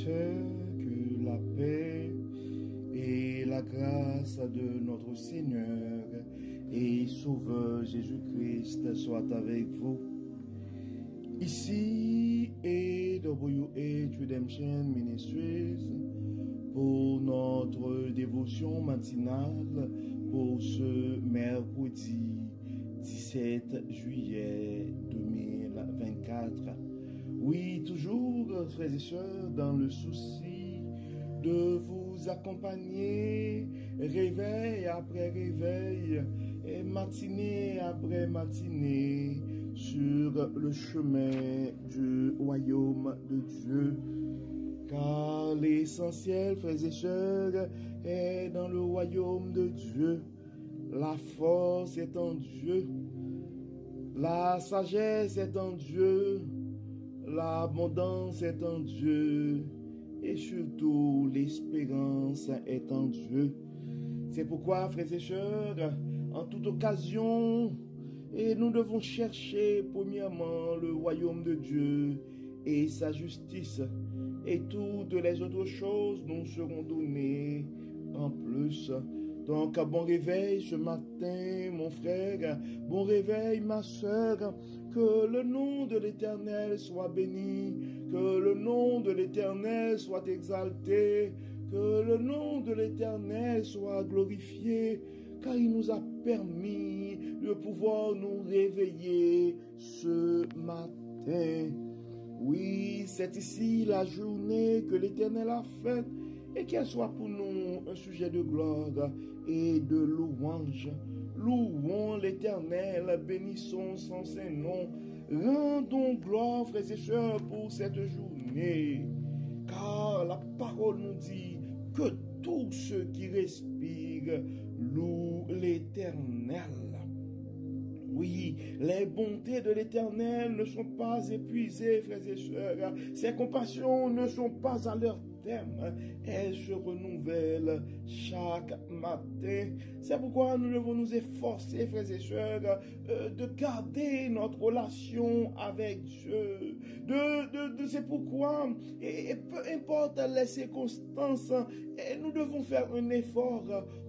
sœurs, que la paix et la grâce de notre Seigneur et Sauveur Jésus-Christ soient avec vous. Ici est WH Redemption Ministries pour notre dévotion matinale pour ce mercredi 17 juillet 2024. Oui, toujours, frères et sœurs, dans le souci de vous accompagner réveil après réveil et matinée après matinée sur le chemin du royaume de Dieu. Car l'essentiel, frères et sœurs, est dans le royaume de Dieu. La force est en Dieu. La sagesse est en Dieu. L'abondance est en Dieu. Et surtout, l'espérance est en Dieu. C'est pourquoi, frères et sœurs, en toute occasion, et nous devons chercher premièrement le royaume de Dieu et sa justice. Et toutes les autres choses nous seront données en plus. Donc, bon réveil ce matin, mon frère. Bon réveil, ma sœur. Que le nom de l'Éternel soit béni. Que le nom de l'Éternel soit exalté. Que le nom de l'Éternel soit glorifié. Car il nous a permis de pouvoir nous réveiller ce matin. Oui, c'est ici la journée que l'Éternel a faite et qu'elle soit pour nous un sujet de gloire et de louange. Louons l'Éternel, bénissons son Saint-Nom, rendons gloire, frères et sœurs, pour cette journée. Car la parole nous dit que tous ceux qui respirent louent l'Éternel. Oui, les bontés de l'Éternel ne sont pas épuisées, frères et sœurs. Ses compassions ne sont pas à leur terme. Elles se renouvellent chaque matin. C'est pourquoi nous devons nous efforcer, frères et sœurs, de garder notre relation avec Dieu. C'est pourquoi, et peu importe les circonstances, nous devons faire un effort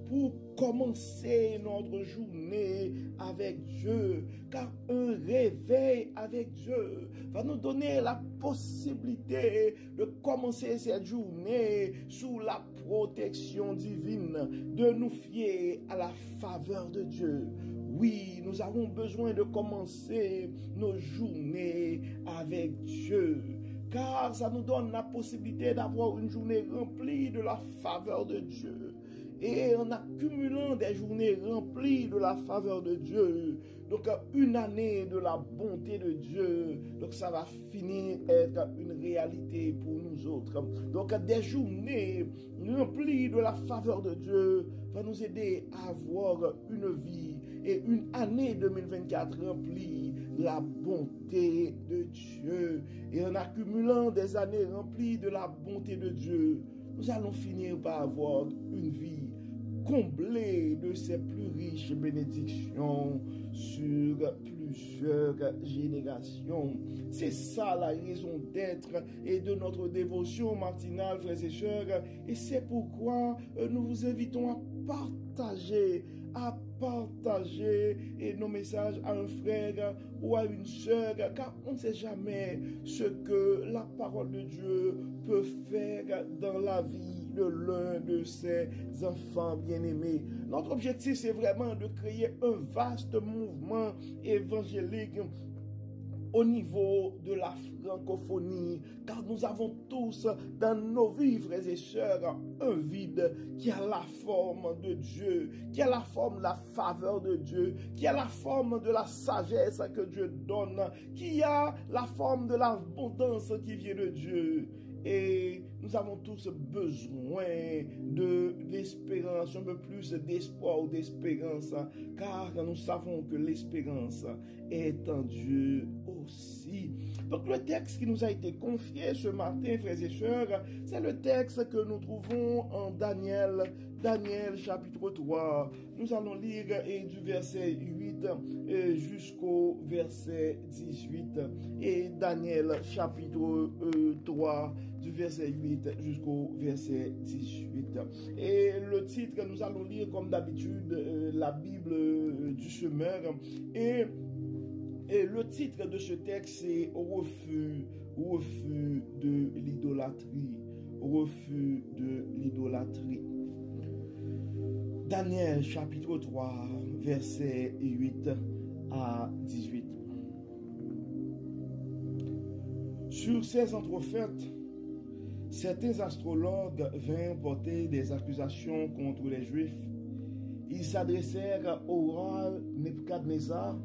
pour commencer notre journée avec Dieu, car un réveil avec Dieu va nous donner la possibilité de commencer cette journée sous la protection divine, de nous fier à la faveur de Dieu. Oui, nous avons besoin de commencer nos journées avec Dieu, car ça nous donne la possibilité d'avoir une journée remplie de la faveur de Dieu. Et en accumulant des journées remplies de la faveur de Dieu, donc une année de la bonté de Dieu, donc ça va finir être une réalité pour nous autres. Donc des journées remplies de la faveur de Dieu va nous aider à avoir une vie et une année 2024 remplie de la bonté de Dieu. Et en accumulant des années remplies de la bonté de Dieu, nous allons finir par avoir une vie comblée de ses plus riches bénédictions sur plusieurs générations. C'est ça la raison d'être et de notre dévotion matinale, frères et sœurs. Et c'est pourquoi nous vous invitons à partager nos messages à un frère ou à une sœur, car on ne sait jamais ce que la parole de Dieu peut faire dans la vie de l'un de ses enfants bien-aimés. Notre objectif, c'est vraiment de créer un vaste mouvement évangélique au niveau de la francophonie, car nous avons tous dans nos vies, frères et sœurs, un vide qui a la forme de Dieu, qui a la forme de la faveur de Dieu, qui a la forme de la sagesse que Dieu donne, qui a la forme de l'abondance qui vient de Dieu. Et nous avons tous besoin de l'espérance, un peu plus d'espoir ou d'espérance, car nous savons que l'espérance est en Dieu aussi. Donc le texte qui nous a été confié ce matin, frères et sœurs, c'est le texte que nous trouvons en Daniel Daniel chapitre 3, nous allons lire du verset 8 jusqu'au verset 18. Et Daniel chapitre 3, du verset 8 jusqu'au verset 18. Et le titre, nous allons lire comme d'habitude la Bible du semeur. Et le titre de ce texte, c'est refus de l'idolâtrie. Refus de l'idolâtrie. Daniel chapitre 3, versets 8 à 18. Sur ces entrefaites, certains astrologues vinrent porter des accusations contre les Juifs. Ils s'adressèrent au roi Nebuchadnezzar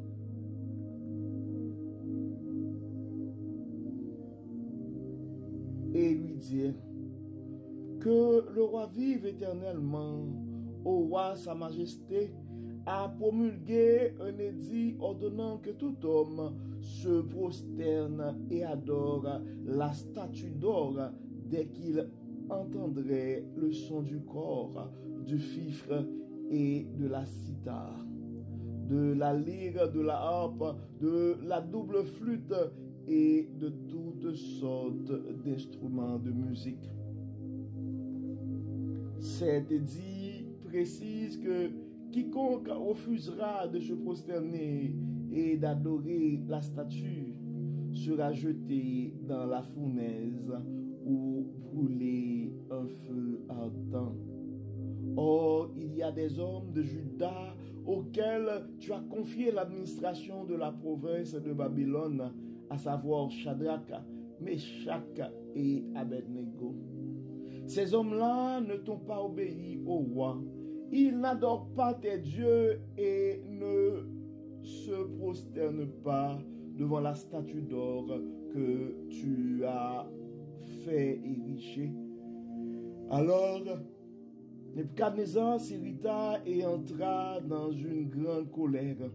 et lui dirent que le roi vive éternellement. Au roi, sa majesté, a promulgué un édit ordonnant que tout homme se prosterne et adore la statue d'or dès qu'il entendrait le son du corps, du fifre et de la cithare, de la lyre, de la harpe, de la double flûte et de toutes sortes d'instruments de musique. Cet édit précise que quiconque refusera de se prosterner et d'adorer la statue sera jeté dans la fournaise ou brûlé un feu ardent. Or, il y a des hommes de Juda auxquels tu as confié l'administration de la province de Babylone, à savoir Shadrach, Meshach et Abednego. Ces hommes-là ne t'ont pas obéi au roi. Ils n'adorent pas tes dieux et ne se prosternent pas devant la statue d'or que tu as fait ériger. Alors, Nebuchadnezzar s'irrita et entra dans une grande colère.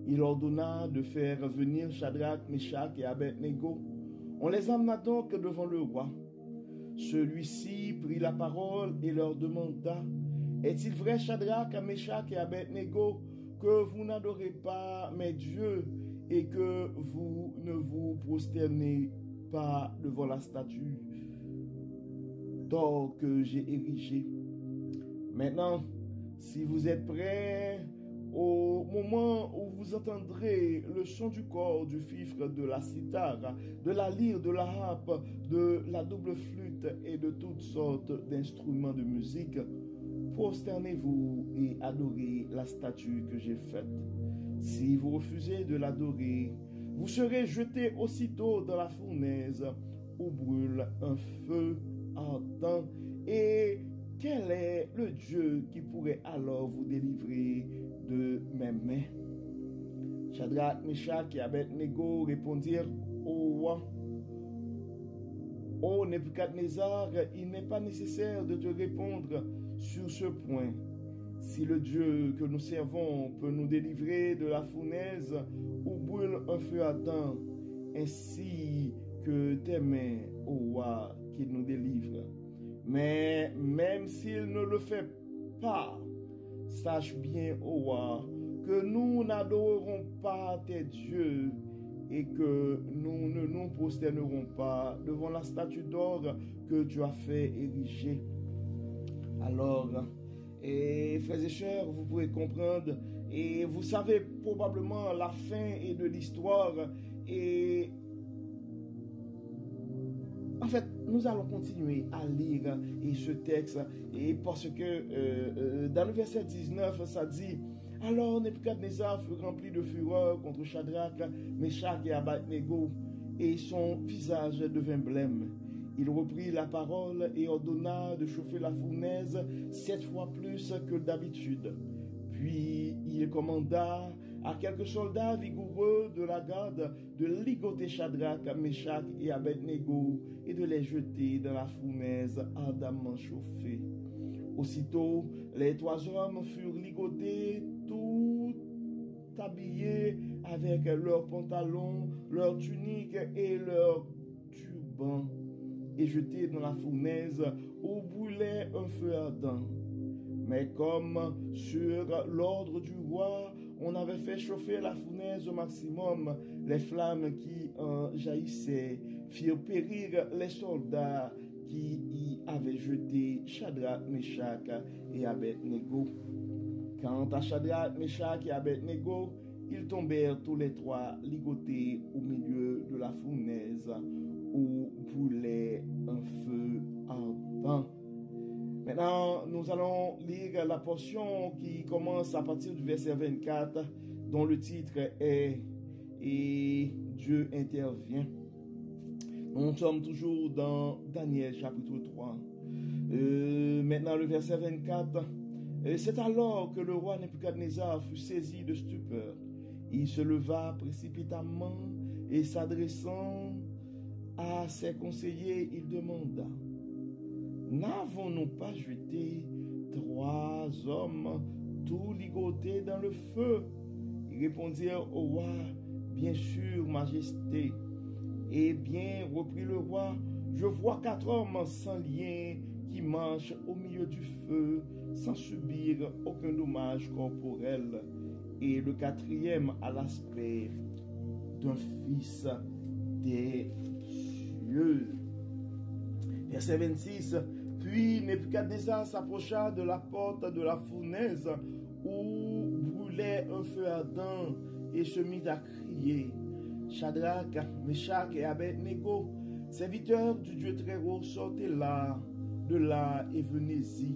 Il ordonna de faire venir Shadrach, Meshach et Abednego. On les amena donc devant le roi. Celui-ci prit la parole et leur demanda: est-il vrai, Shadrach, Meshach et Abednego, que vous n'adorez pas mes dieux et que vous ne vous prosternez pas devant la statue d'or que j'ai érigée? Maintenant, si vous êtes prêts, au moment où vous entendrez le son du corps, du fifre, de la cithare, de la lyre, de la harpe, de la double flûte et de toutes sortes d'instruments de musique, prosternez-vous et adorez la statue que j'ai faite. Si vous refusez de l'adorer, vous serez jetés aussitôt dans la fournaise où brûle un feu ardent. Et quel est le Dieu qui pourrait alors vous délivrer de mes mains? Shadrach, Meshach et Abednego répondirent au roi: Ô Nebuchadnezzar, il n'est pas nécessaire de te répondre sur ce point. Si le Dieu que nous servons peut nous délivrer de la fournaise où brûle un feu ardent, ainsi que tes mains, ô roi, qu'il nous délivre. Mais même s'il ne le fait pas, sache bien, ô roi, que nous n'adorerons pas tes dieux et que nous ne nous prosternerons pas devant la statue d'or que tu as fait ériger. Alors, frères et sœurs, vous pouvez comprendre, et vous savez probablement la fin et de l'histoire. Et en fait, nous allons continuer à lire ce texte, et parce que dans le verset 19, ça dit: alors Nebuchadnezzar fut rempli de fureur contre Shadrach, Meshach et Abednego, et son visage devint blême. Il reprit la parole et ordonna de chauffer la fournaise 7 fois plus que d'habitude. Puis il commanda à quelques soldats vigoureux de la garde de ligoter Shadrach, Meshach et Abednego et de les jeter dans la fournaise ardemment chauffée. Aussitôt, les 3 hommes furent ligotés, tout habillés avec leurs pantalons, leurs tuniques et leurs turbans, et jetés dans la fournaise où brûlait un feu ardent. Mais comme sur l'ordre du roi, on avait fait chauffer la fournaise au maximum, les flammes qui en jaillissaient firent périr les soldats qui y avaient jeté Shadrach, Meshach et Abednego. Quant à Shadrach, Meshach et Abednego, ils tombèrent tous les trois ligotés au milieu de la fournaise où brûlait un feu ardent. Maintenant, nous allons lire la portion qui commence à partir du verset 24, dont le titre est « Et Dieu intervient ». Nous sommes toujours dans Daniel chapitre 3. Maintenant, le verset 24. C'est alors que le roi Nebuchadnezzar fut saisi de stupeur. Il se leva précipitamment et s'adressant à ses conseillers, il demanda: n'avons-nous pas jeté 3 hommes tout ligotés dans le feu? Ils répondirent au roi: bien sûr, majesté. Eh bien, reprit le roi, je vois 4 hommes sans lien qui marchent au milieu du feu sans subir aucun dommage corporel. Et le 4e a l'aspect d'un fils des cieux. Verset 26. Puis Nebuchadnezzar s'approcha de la porte de la fournaise où brûlait un feu ardent et se mit à crier: Shadrach, Meshach et Abednego, serviteurs du Dieu très haut, sortez là, de là et venez-y.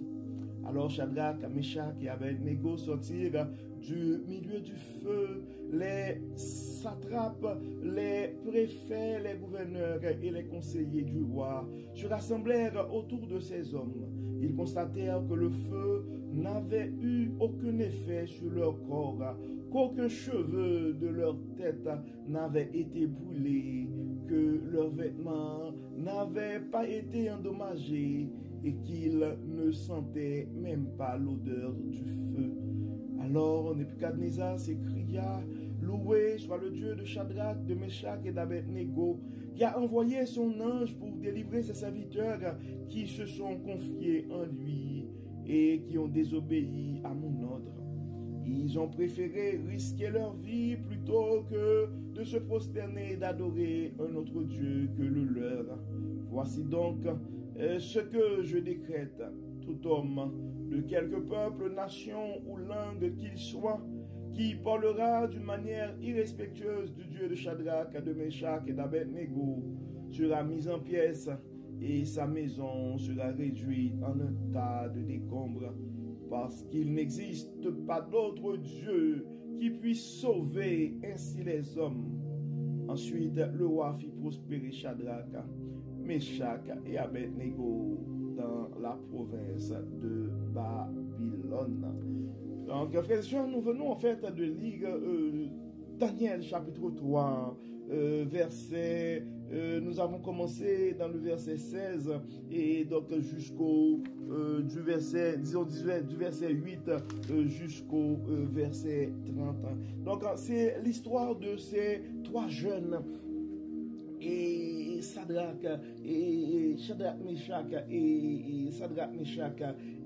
Alors Shadrach, Meshach et Abednego sortirent du milieu du feu. Les satrapes, les préfets, les gouverneurs et les conseillers du roi se rassemblèrent autour de ces hommes. Ils constatèrent que le feu n'avait eu aucun effet sur leur corps, qu'aucun cheveu de leur tête n'avait été brûlé, que leurs vêtements n'avaient pas été endommagés et qu'ils ne sentaient même pas l'odeur du feu. Alors Nebuchadnezzar s'écria: loué soit le Dieu de Shadrach, de Meshach et d'Abednego, qui a envoyé son ange pour délivrer ses serviteurs qui se sont confiés en lui et qui ont désobéi à mon ordre. Ils ont préféré risquer leur vie plutôt que de se prosterner et d'adorer un autre Dieu que le leur. Voici donc ce que je décrète: tout homme de quelque peuple, nation ou langue qu'il soit, qui parlera d'une manière irrespectueuse du Dieu de Shadrach, de Meshach et d'Abednego sera mis en pièces et sa maison sera réduite en un tas de décombres, parce qu'il n'existe pas d'autre Dieu qui puisse sauver ainsi les hommes. Ensuite, le roi fit prospérer Shadrach, Meshach et Abednego dans la province de Babylone. Donc, frères et sœurs, nous venons en fait de lire Daniel chapitre 3, verset, nous avons commencé dans le verset 16 et donc jusqu'au du verset, disons du verset 8 jusqu'au verset 30. Donc, c'est l'histoire de ces 3 jeunes, et Shadrach, Meshach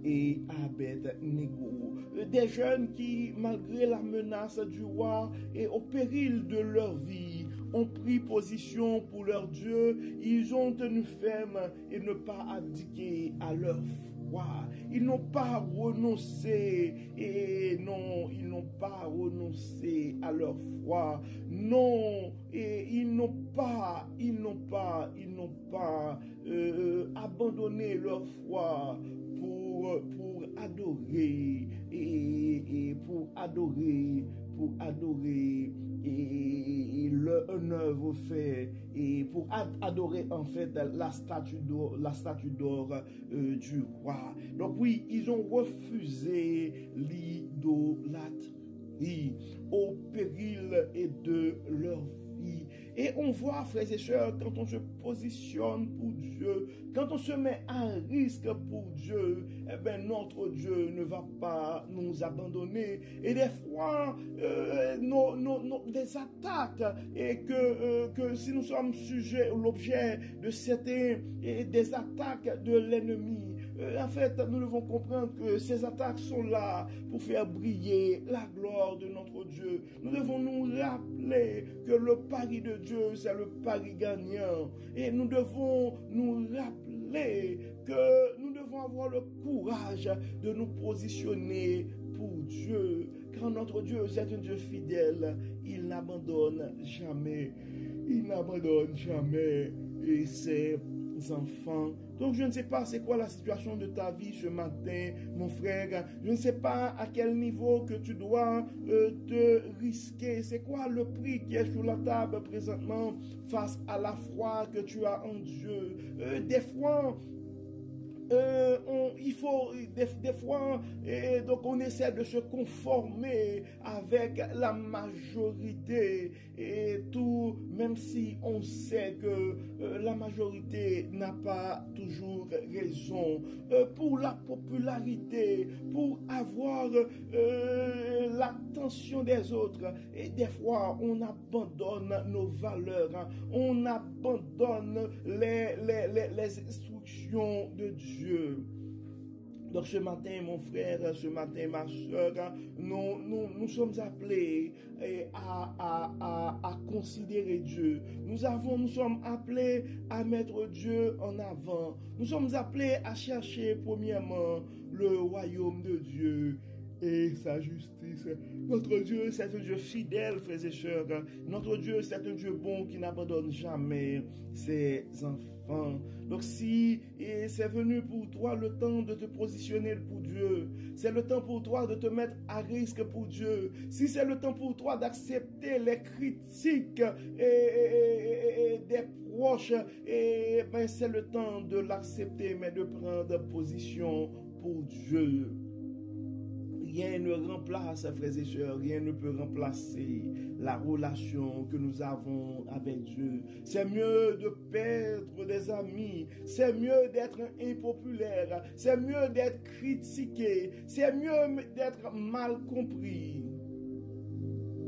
et Abednego. Des jeunes qui, malgré la menace du roi et au péril de leur vie, ont pris position pour leur Dieu. Ils ont tenu ferme et ne pas abdiquer à leur foi. Ils n'ont pas renoncé, et non, ils n'ont pas renoncé à leur foi. Non, et ils n'ont pas abandonné leur foi pour adorer et pour adorer un œuvre fait, et pour adorer en fait la statue d'or du roi. Donc oui, ils ont refusé l'idolâtrie au péril et de leur vie. Et on voit, frères et sœurs, quand on se positionne pour Dieu, quand on se met à risque pour Dieu, eh bien, notre Dieu ne va pas nous abandonner. Et des fois, des attaques, et que si nous sommes sujets, l'objet de certains, et des attaques de l'ennemi, en fait, nous devons comprendre que ces attaques sont là pour faire briller la gloire de notre Dieu. Nous devons nous rappeler que le pari de Dieu, c'est le pari gagnant. Et nous devons nous rappeler que nous devons avoir le courage de nous positionner pour Dieu. Car notre Dieu, c'est un Dieu fidèle. Il n'abandonne jamais. Il n'abandonne jamais ses enfants. Donc, je ne sais pas c'est quoi la situation de ta vie ce matin, mon frère. Je ne sais pas à quel niveau que tu dois te risquer. C'est quoi le prix qui est sur la table présentement face à la foi que tu as en Dieu. Des fois, il faut des fois donc on essaie de se conformer avec la majorité et tout, même si on sait que la majorité n'a pas toujours raison. Pour la popularité, pour avoir l'attention des autres, et des fois on abandonne nos valeurs, hein, on abandonne les instructions de Dieu. Donc ce matin, mon frère, ce matin, ma soeur, nous sommes appelés à considérer Dieu. Nous sommes appelés à mettre Dieu en avant. Nous sommes appelés à chercher premièrement le royaume de Dieu et sa justice. Notre Dieu, c'est un Dieu fidèle, frères et sœurs. Notre Dieu, c'est un Dieu bon qui n'abandonne jamais ses enfants. Donc si c'est venu pour toi le temps de te positionner pour Dieu, c'est le temps pour toi de te mettre à risque pour Dieu, si c'est le temps pour toi d'accepter les critiques et des proches, ben c'est le temps de l'accepter, mais de prendre position pour Dieu. Rien ne remplace, frères et sœurs, rien ne peut remplacer la relation que nous avons avec Dieu. C'est mieux de perdre des amis, c'est mieux d'être impopulaire, c'est mieux d'être critiqué, c'est mieux d'être mal compris.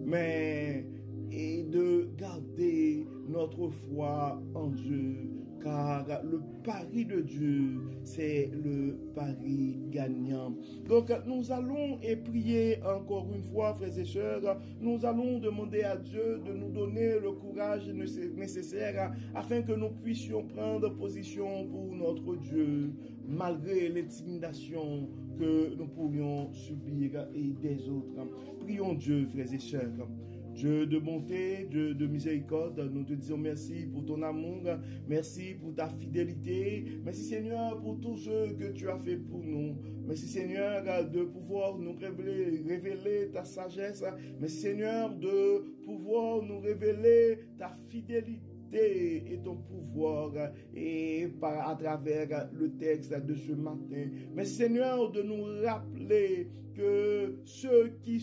Mais et de garder notre foi en Dieu, car le pari de Dieu, c'est le pari gagnant. Donc, nous allons prier encore une fois, frères et sœurs, nous allons demander à Dieu de nous donner le courage nécessaire afin que nous puissions prendre position pour notre Dieu, malgré l'intimidation que nous pourrions subir et des autres. Prions Dieu, frères et sœurs. Dieu de bonté, Dieu de miséricorde, nous te disons merci pour ton amour, merci pour ta fidélité, merci Seigneur pour tout ce que tu as fait pour nous. Merci Seigneur de pouvoir nous révéler ta sagesse, merci Seigneur de pouvoir nous révéler ta fidélité et ton pouvoir et à travers le texte de ce matin. Mais Seigneur, de nous rappeler que ceux qui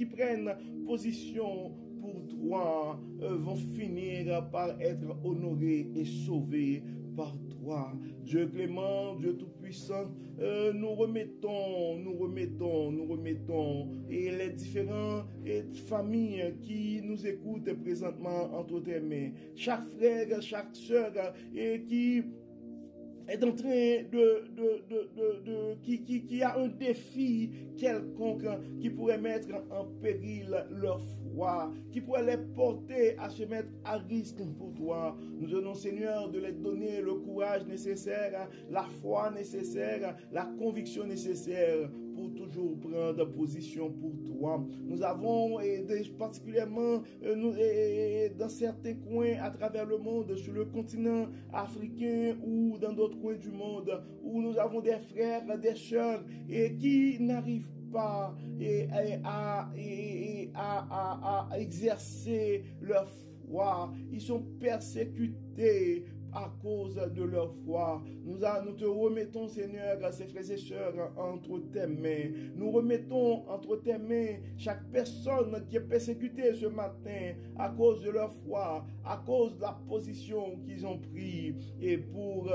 prennent position pour toi vont finir par être honorés et sauvés par toi. Dieu clément, Dieu tout-puissant, nous remettons et les différentes familles qui nous écoutent présentement entre tes mains. Chaque frère, chaque sœur et qui est en train qui a un défi quelconque qui pourrait mettre en péril leur foi, qui pourrait les porter à se mettre à risque pour toi. Nous donnons, Seigneur, de les donner le courage nécessaire, la foi nécessaire, la conviction nécessaire pour toujours prendre position pour toi. Nous avons, particulièrement dans certains coins à travers le monde, sur le continent africain ou dans d'autres coins du monde, où nous avons des frères, des sœurs et qui n'arrivent pas à exercer leur foi. Ils sont persécutés à cause de leur foi. Nous te remettons, Seigneur, ces frères et sœurs entre tes mains. Nous remettons entre tes mains chaque personne qui est persécutée ce matin à cause de leur foi, à cause de la position qu'ils ont prise et pour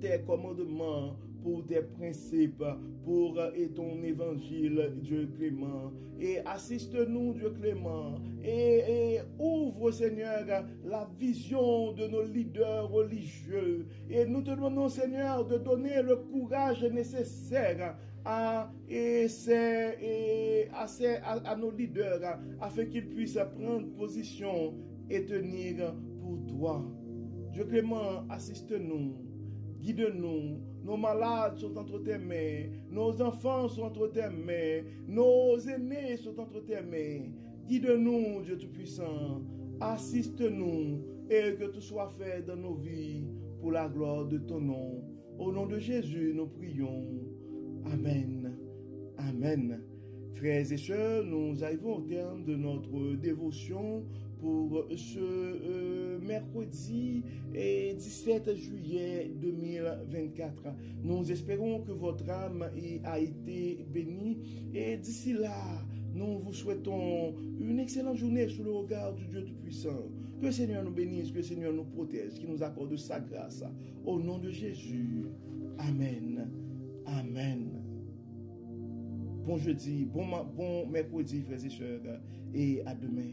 tes commandements, pour tes principes, pour ton évangile, Dieu clément. Et assiste-nous, Dieu clément. Et ouvre, Seigneur, la vision de nos leaders religieux. Et nous te demandons, Seigneur, de donner le courage nécessaire à nos leaders afin qu'ils puissent prendre position et tenir pour toi. Dieu clément, assiste-nous, guide-nous. Nos malades sont entre tes mains, nos enfants sont entre tes mains, nos aînés sont entre tes mains. Guide-nous, Dieu Tout-Puissant, assiste-nous et que tout soit fait dans nos vies pour la gloire de ton nom. Au nom de Jésus, nous prions. Amen. Amen. Frères et sœurs, nous arrivons au terme de notre dévotion pour ce mercredi 17 juillet 2024. Nous espérons que votre âme a été bénie et d'ici là, nous vous souhaitons une excellente journée sous le regard du Dieu Tout-Puissant. Que le Seigneur nous bénisse, que le Seigneur nous protège, qu'il nous accorde sa grâce. Au nom de Jésus. Amen. Amen. Bon jeudi, bon mercredi, frères et sœurs, et à demain.